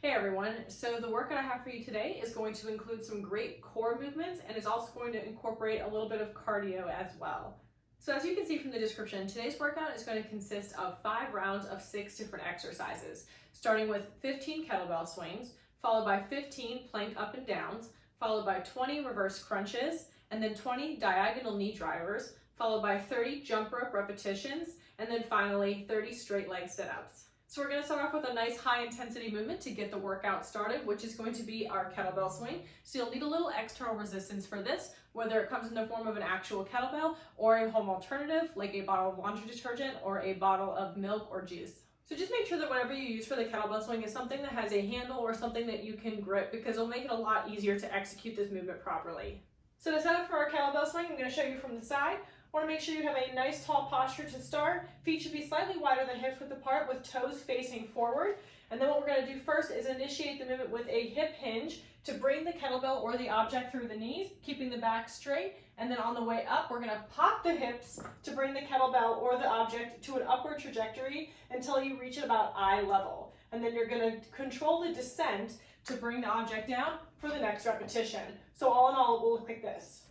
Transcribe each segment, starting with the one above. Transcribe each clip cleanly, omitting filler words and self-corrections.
Hey everyone, so the workout I have for you today is going to include some great core movements and is also going to incorporate a little bit of cardio as well. So as you can see from the description, today's workout is going to consist of 5 rounds of 6 different exercises, starting with 15 kettlebell swings, followed by 15 plank up and downs, followed by 20 reverse crunches, and then 20 diagonal knee drivers, followed by 30 jump rope repetitions, and then finally 30 straight leg sit-ups. So we're going to start off with a nice high intensity movement to get the workout started, which is going to be our kettlebell swing. So you'll need a little external resistance for this, whether it comes in the form of an actual kettlebell or a home alternative like a bottle of laundry detergent or a bottle of milk or juice. So just make sure that whatever you use for the kettlebell swing is something that has a handle or something that you can grip, because it'll make it a lot easier to execute this movement properly. So to set up for our kettlebell swing, I'm going to show you from the side. Want to make sure you have a nice tall posture to start. Feet should be slightly wider than hips width apart with toes facing forward. And then what we're going to do first is initiate the movement with a hip hinge to bring the kettlebell or the object through the knees, keeping the back straight. And then on the way up, we're going to pop the hips to bring the kettlebell or the object to an upward trajectory until you reach about eye level. And then you're going to control the descent to bring the object down for the next repetition. So all in all, it will look like this.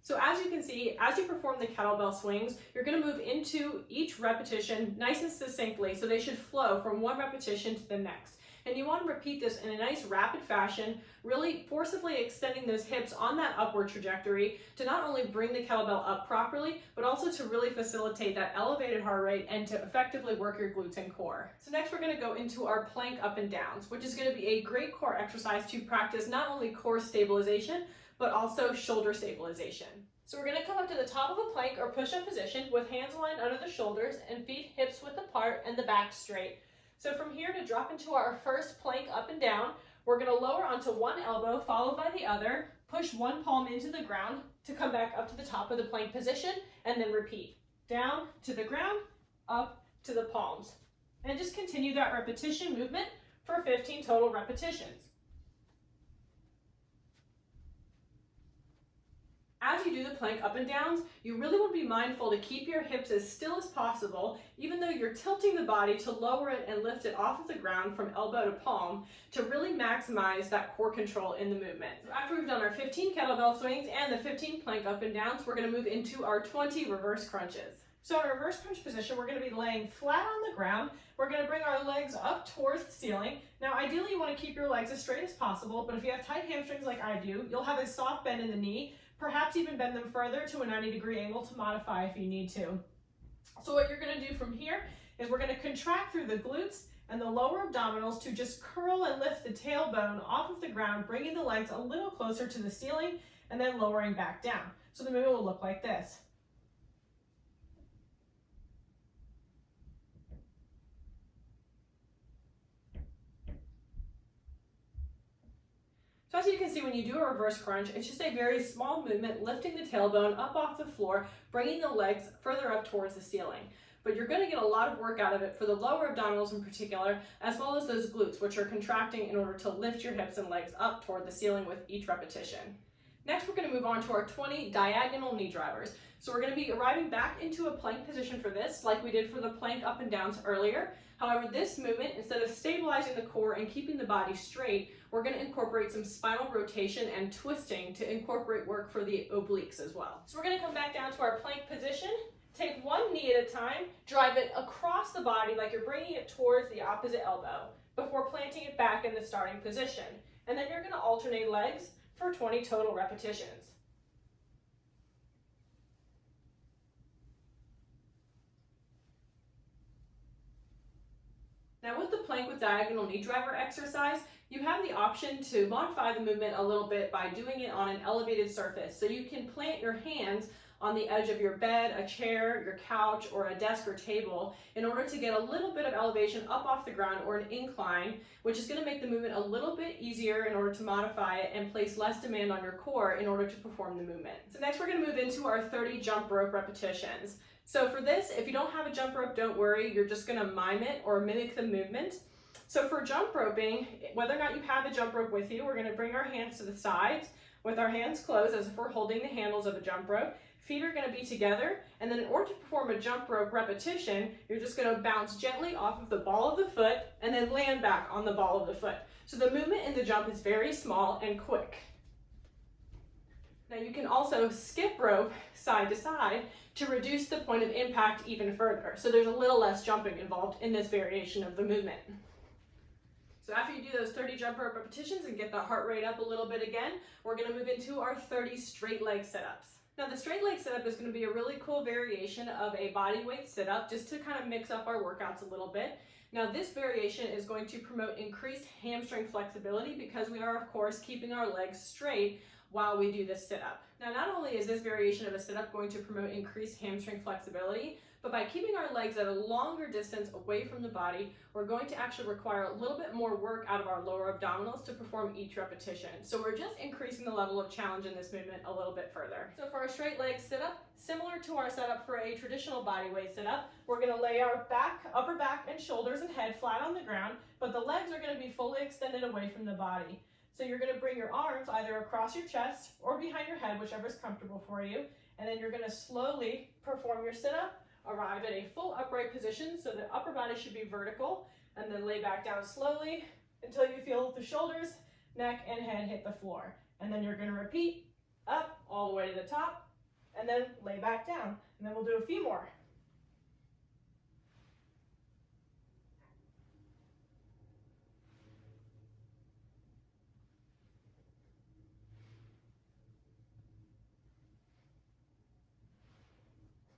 So as you can see, as you perform the kettlebell swings, you're going to move into each repetition nice and succinctly, so they should flow from one repetition to the next. And you want to repeat this in a nice rapid fashion, really forcibly extending those hips on that upward trajectory to not only bring the kettlebell up properly, but also to really facilitate that elevated heart rate and to effectively work your glutes and core. So next we're going to go into our plank up and downs, which is going to be a great core exercise to practice not only core stabilization, but also shoulder stabilization. So we're going to come up to the top of a plank or push-up position with hands aligned under the shoulders and feet hips width apart and the back straight. So from here to drop into our first plank up and down, we're going to lower onto one elbow followed by the other, push one palm into the ground to come back up to the top of the plank position, and then repeat. Down to the ground, up to the palms. And just continue that repetition movement for 15 total repetitions. As you do the plank up and downs, you really want to be mindful to keep your hips as still as possible, even though you're tilting the body to lower it and lift it off of the ground from elbow to palm to really maximize that core control in the movement. So after we've done our 15 kettlebell swings and the 15 plank up and downs, we're going to move into our 20 reverse crunches. So in a reverse crunch position, we're going to be laying flat on the ground. We're going to bring our legs up towards the ceiling. Now, ideally, you want to keep your legs as straight as possible, but if you have tight hamstrings like I do, you'll have a soft bend in the knee. Perhaps even bend them further to a 90-degree angle to modify if you need to. So what you're going to do from here is we're going to contract through the glutes and the lower abdominals to just curl and lift the tailbone off of the ground, bringing the legs a little closer to the ceiling and then lowering back down. So the movement will look like this. So as you can see, when you do a reverse crunch, it's just a very small movement, lifting the tailbone up off the floor, bringing the legs further up towards the ceiling. But you're going to get a lot of work out of it for the lower abdominals in particular, as well as those glutes, which are contracting in order to lift your hips and legs up toward the ceiling with each repetition. Next, we're going to move on to our 20 diagonal knee drivers. So we're going to be arriving back into a plank position for this, like we did for the plank up and downs earlier. However, this movement, instead of stabilizing the core and keeping the body straight, we're going to incorporate some spinal rotation and twisting to incorporate work for the obliques as well. So we're going to come back down to our plank position. Take one knee at a time, drive it across the body like you're bringing it towards the opposite elbow before planting it back in the starting position. And then you're going to alternate legs for 20 total repetitions. Now with the plank with diagonal knee driver exercise, you have the option to modify the movement a little bit by doing it on an elevated surface. So you can plant your hands on the edge of your bed, a chair, your couch, or a desk or table in order to get a little bit of elevation up off the ground or an incline, which is going to make the movement a little bit easier in order to modify it and place less demand on your core in order to perform the movement. So next we're going to move into our 30 jump rope repetitions. So for this, if you don't have a jump rope, don't worry, you're just going to mime it or mimic the movement. So for jump roping, whether or not you have a jump rope with you, we're going to bring our hands to the sides with our hands closed as if we're holding the handles of a jump rope. Feet are going to be together, and then in order to perform a jump rope repetition, you're just going to bounce gently off of the ball of the foot and then land back on the ball of the foot. So the movement in the jump is very small and quick. Now you can also skip rope side to side to reduce the point of impact even further. So there's a little less jumping involved in this variation of the movement. So after you do those 30 jump rope repetitions and get the heart rate up a little bit again, we're going to move into our 30 straight leg sit-ups. Now the straight leg sit-up is going to be a really cool variation of a body weight sit-up just to kind of mix up our workouts a little bit. Now this variation is going to promote increased hamstring flexibility because we are of course keeping our legs straight while we do this sit-up. Now not only is this variation of a sit-up going to promote increased hamstring flexibility, but by keeping our legs at a longer distance away from the body, we're going to actually require a little bit more work out of our lower abdominals to perform each repetition. So we're just increasing the level of challenge in this movement a little bit further. So for our straight leg sit-up, similar to our setup for a traditional body weight sit-up, we're gonna lay our back, upper back and shoulders and head flat on the ground, but the legs are gonna be fully extended away from the body. So you're gonna bring your arms either across your chest or behind your head, whichever is comfortable for you, and then you're gonna slowly perform your sit-up, arrive at a full upright position so the upper body should be vertical, and then lay back down slowly until you feel the shoulders, neck, and head hit the floor. And then you're going to repeat up all the way to the top, and then lay back down. And then we'll do a few more.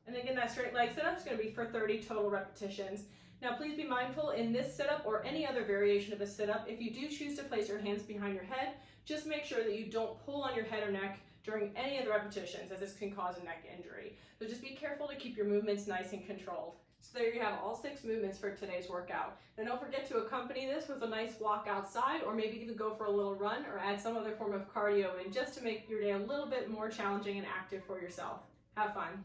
And again, that straight leg sit-up is going to be for 30 total repetitions. Now please be mindful in this sit-up or any other variation of a sit-up, if you do choose to place your hands behind your head, just make sure that you don't pull on your head or neck during any of the repetitions, as this can cause a neck injury. So just be careful to keep your movements nice and controlled. So there you have all 6 movements for today's workout. Now don't forget to accompany this with a nice walk outside, or maybe even go for a little run or add some other form of cardio in just to make your day a little bit more challenging and active for yourself. Have fun.